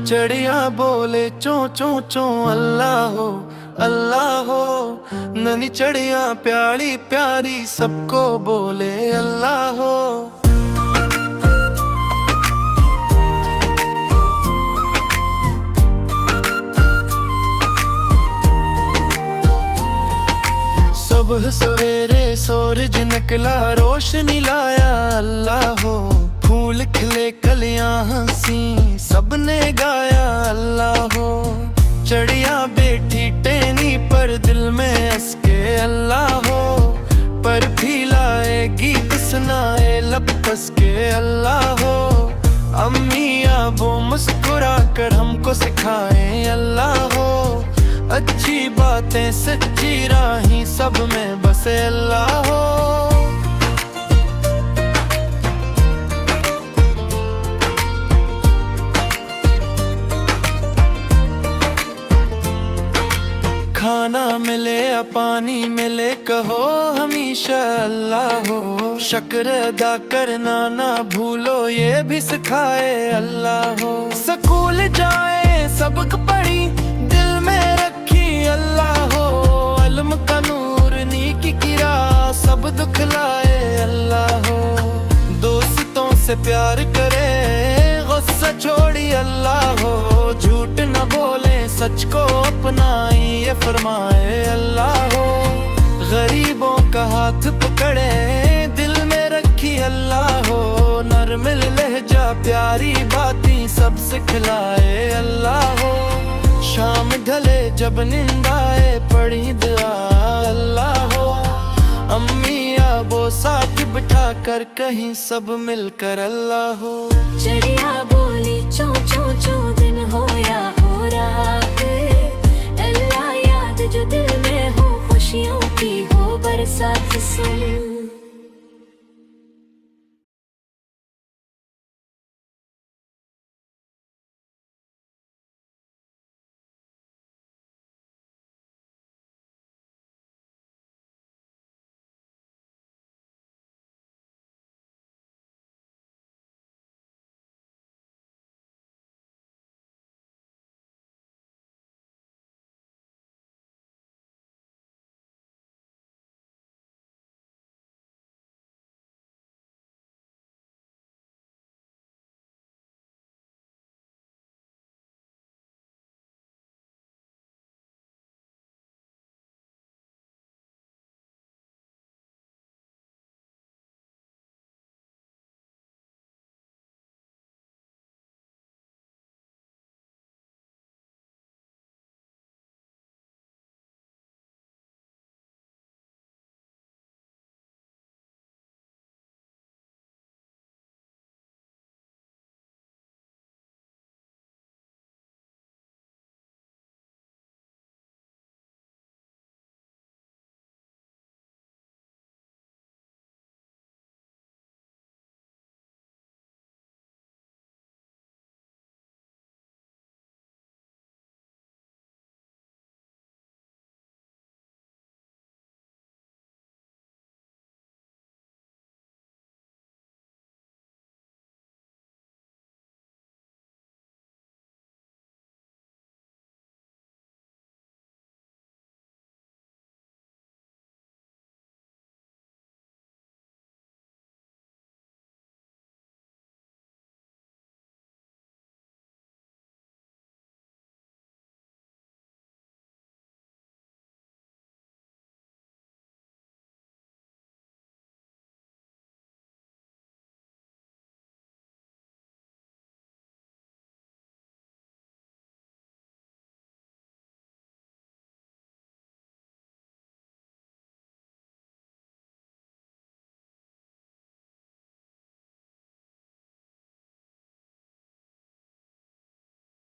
चिड़िया बोले चों चों चों अल्लाह हो। ननी चिड़िया प्यारी प्यारी सबको बोले अल्लाह हो। सुबह सवेरे सूरज निकला रोशनी लाया अल्लाह हो। फूल खिले कलियां हंसी सबने गाया अल्लाह हो। चिड़िया बैठी टहनी पर दिल में हंस के अल्लाह हो। पर भी लाएगी सुनाए लब बस के अल्लाह हो। अम्मी आबो मुस्कुरा कर हमको सिखाए अल्लाह हो। अच्छी बातें सच्ची राही सब में बसे अल्लाह हो। खाना मिले या पानी मिले कहो हमेशा अल्लाह हो। शुक्र अदा करना ना भूलो ये भी सिखाए अल्लाह हो। स्कूल जाए सबक पढ़ी दिल में रखी अल्लाह हो। इल्म का नूर नीकी की राह सब दुख लाए अल्लाह हो। दोस्तों से प्यार करे गुस्सा छोड़ी अल्लाह हो। झूठ न बोले सच को अपनाई ये फरमाए अल्लाह हो। गरीबों का हाथ पकड़े दिल में रखी अल्लाह हो। नरम लहजा प्यारी बातें सब सिखलाए अल्लाह हो। शाम ढले जब नींद आए पढ़ी दुआ अल्लाह हो। अम्मी आबो साथ बिठा कर कहीं सब मिलकर अल्लाह हो। चिड़िया बोली चों चों चों दिन हो या हो रात।